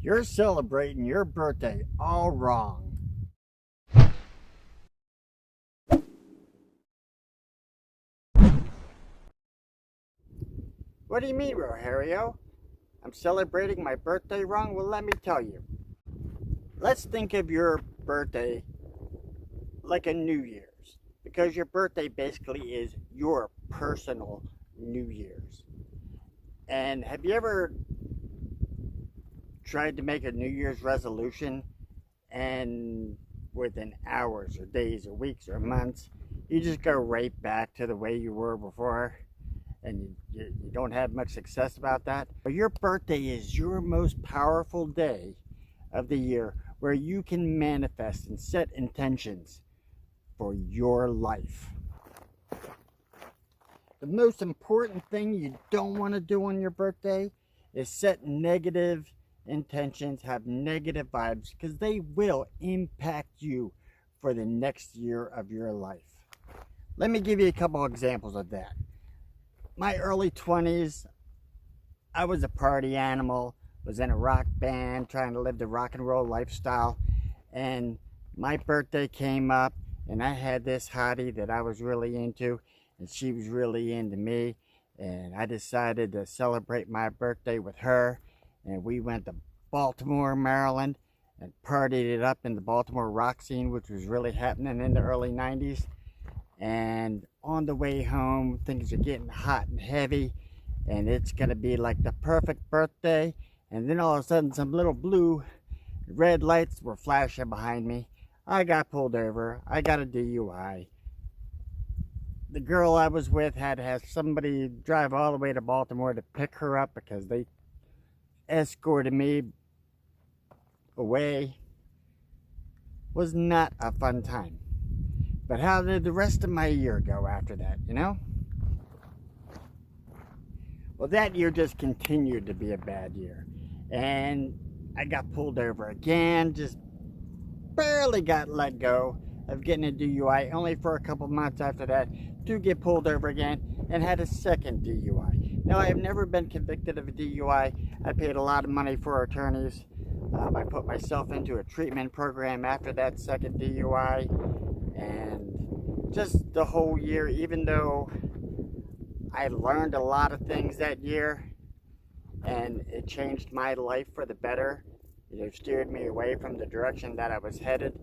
You're celebrating your birthday all wrong. What do you mean, Rogerio? I'm celebrating my birthday wrong? Well, let me tell you. Let's think of your birthday like a New Year's, because your birthday basically is your personal New Year's. And have you ever tried to make a New Year's resolution and within hours or days or weeks or months, you just go right back to the way you were before and you don't have much success about that? Your birthday is your most powerful day of the year where you can manifest and set intentions for your life. The most important thing you don't want to do on your birthday is set negative intentions, have negative vibes, because they will impact you for the next year of your life. Let me give you a couple examples of that. My early 20s, I was a party animal, was in a rock band, trying to live the rock and roll lifestyle, and my birthday came up, and I had this hottie that I was really into, and she was really into me, and I decided to celebrate my birthday with her, and we went to Baltimore, Maryland, and partied it up in the Baltimore rock scene, which was really happening in the early 90s. And on the way home, things are getting hot and heavy, and it's going to be like the perfect birthday. And then all of a sudden, some little blue red lights were flashing behind me. I got pulled over. I got a DUI. The girl I was with had to have somebody drive all the way to Baltimore to pick her up because they escorted me away. Was not a fun time. But how did the rest of my year go after that, you know? Well, that year just continued to be a bad year. And I got pulled over again, just barely got let go of getting a DUI, only for a couple months after that to get pulled over again and had a second DUI. Now, I have never been convicted of a DUI. I paid a lot of money for attorneys. I put myself into a treatment program after that second DUI, and just the whole year, even though I learned a lot of things that year and it changed my life for the better, it steered me away from the direction that I was headed,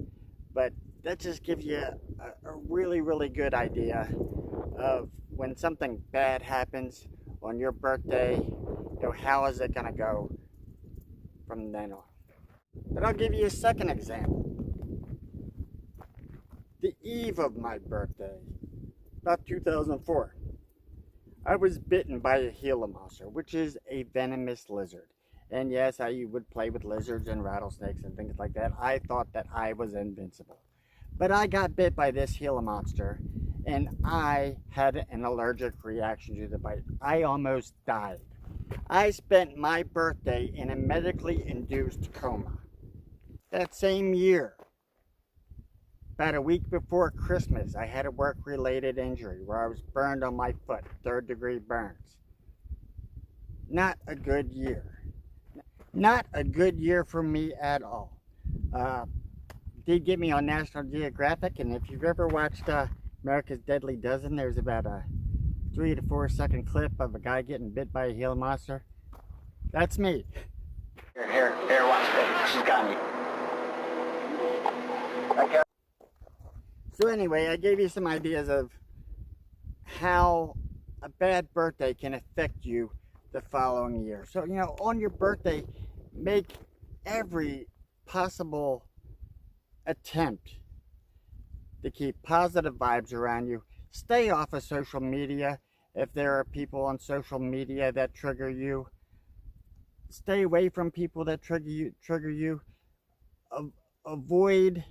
but that just gives you a really, really good idea of when something bad happens on your birthday, you know, how is it going to go from then on. But I'll give you a second example. The eve of my birthday, about 2004, I was bitten by a Gila monster, which is a venomous lizard. And yes, I would play with lizards and rattlesnakes and things like that. I thought that I was invincible. But I got bit by this Gila monster, and I had an allergic reaction to the bite. I almost died. I spent my birthday in a medically induced coma. That same year, about a week before Christmas, I had a work-related injury where I was burned on my foot, 3rd-degree burns. Not a good year. Not a good year for me at all. Did get me on National Geographic, and if you've ever watched America's Deadly Dozen, there's about a 3 to 4 second clip of a guy getting bit by a Gila monster. That's me. Here, watch this. She's got me. Okay. So anyway, I gave you some ideas of how a bad birthday can affect you the following year. So, you know, on your birthday, make every possible attempt to keep positive vibes around you. Stay off of social media if there are people on social media that trigger you. Stay away from people that trigger you. Avoid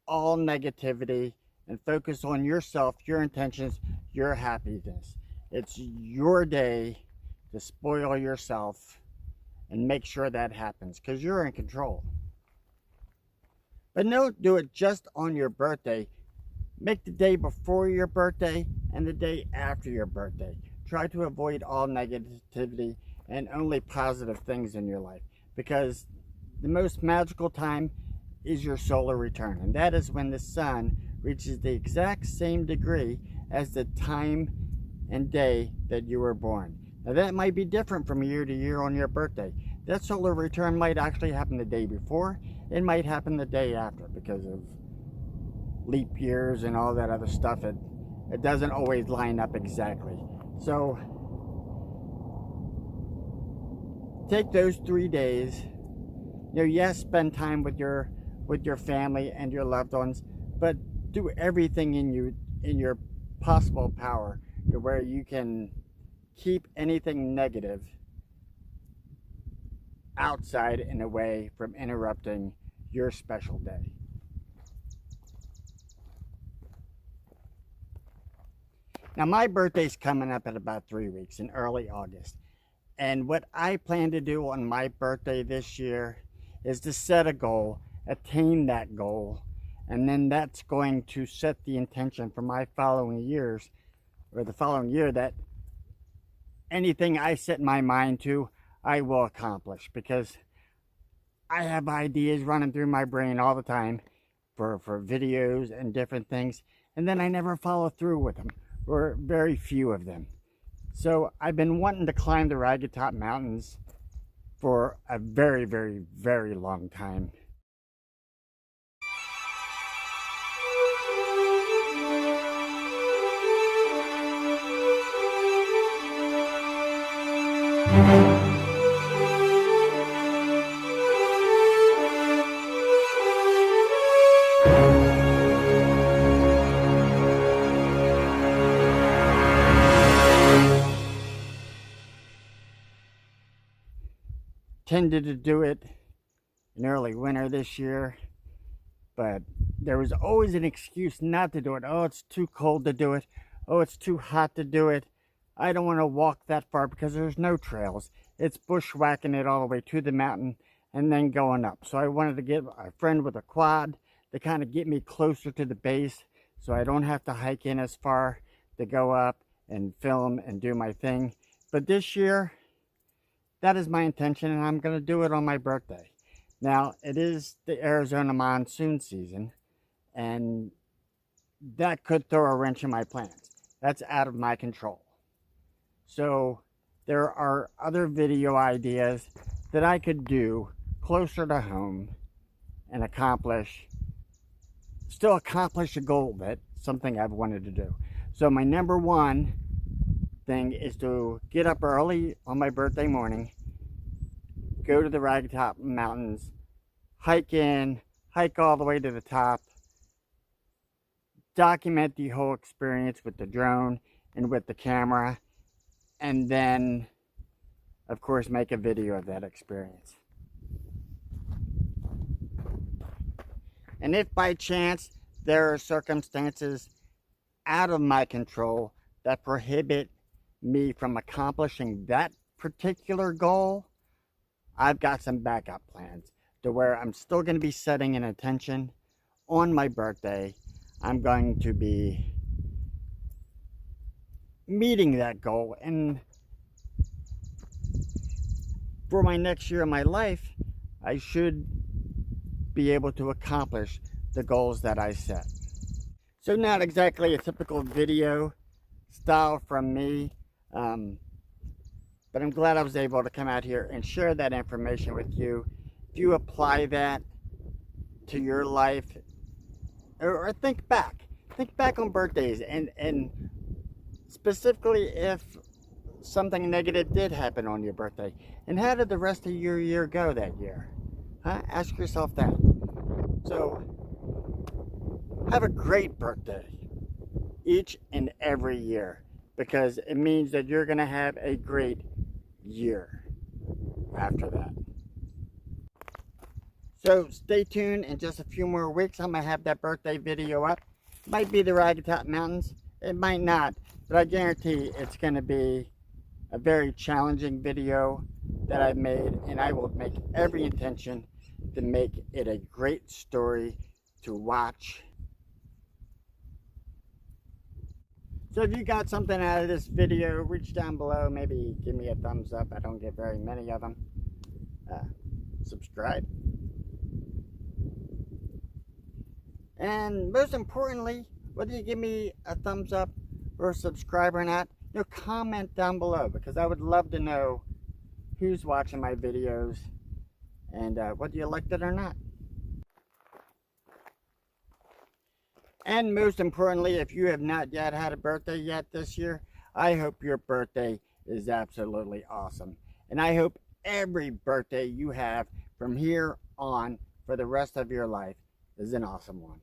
all negativity and focus on yourself, your intentions, your happiness. It's your day to spoil yourself and make sure that happens, because you're in control. But don't do it just on your birthday. Make the day before your birthday and the day after your birthday. Try to avoid all negativity and only positive things in your life, because the most magical time is your solar return, and that is when the sun reaches the exact same degree as the time and day that you were born. Now that might be different from year to year on your birthday. That solar return might actually happen the day before, it might happen the day after, because of leap years and all that other stuff. It doesn't always line up exactly. So take those 3 days. Yes, spend time with your family and your loved ones, but do everything in your possible power to where you can keep anything negative outside and away from interrupting your special day. Now my birthday's coming up in about 3 weeks, in early August. And what I plan to do on my birthday this year is to set a goal, attain that goal, and then that's going to set the intention for my following years, or the following year, that anything I set my mind to, I will accomplish, because I have ideas running through my brain all the time for videos and different things, and then I never follow through with them, or very few of them. So I've been wanting to climb the Ragged Top Mountains for a very, very, very long time. Tended to do it in early winter this year, but there was always an excuse not to do it. Oh, it's too cold to do it. Oh, it's too hot to do it. I don't want to walk that far because there's no trails. It's bushwhacking it all the way to the mountain and then going up. So I wanted to get a friend with a quad to kind of get me closer to the base, so I don't have to hike in as far to go up and film and do my thing. But this year, that is my intention, and I'm going to do it on my birthday. Now, it is the Arizona monsoon season, and that could throw a wrench in my plans. That's out of my control. So there are other video ideas that I could do closer to home and still accomplish a goal, that something I've wanted to do. So my number one thing is to get up early on my birthday morning, go to the Ragged Top Mountains, hike all the way to the top, document the whole experience with the drone and with the camera, and then of course make a video of that experience. And if by chance there are circumstances out of my control that prohibit me from accomplishing that particular goal, I've got some backup plans to where I'm still going to be setting an intention on my birthday. I'm going to be meeting that goal, and for my next year of my life, I should be able to accomplish the goals that I set. So not exactly a typical video style from me, but I'm glad I was able to come out here and share that information with you. If you apply that to your life, or think back on birthdays, and specifically if something negative did happen on your birthday, and how did the rest of your year go that year? Ask yourself that. So have a great birthday each and every year, because it means that you're going to have a great year after that. So stay tuned. In just a few more weeks, I'm going to have that birthday video up. It might be the Ragged Top Mountains, it might not, but I guarantee it's going to be a very challenging video that I've made, and I will make every intention to make it a great story to watch. So if you got something out of this video, reach down below, maybe give me a thumbs up. I don't get very many of them. Subscribe. And most importantly, whether you give me a thumbs up or a subscribe or not, comment down below, because I would love to know who's watching my videos and whether you liked it or not. And most importantly, if you have not yet had a birthday yet this year, I hope your birthday is absolutely awesome. And I hope every birthday you have from here on for the rest of your life is an awesome one.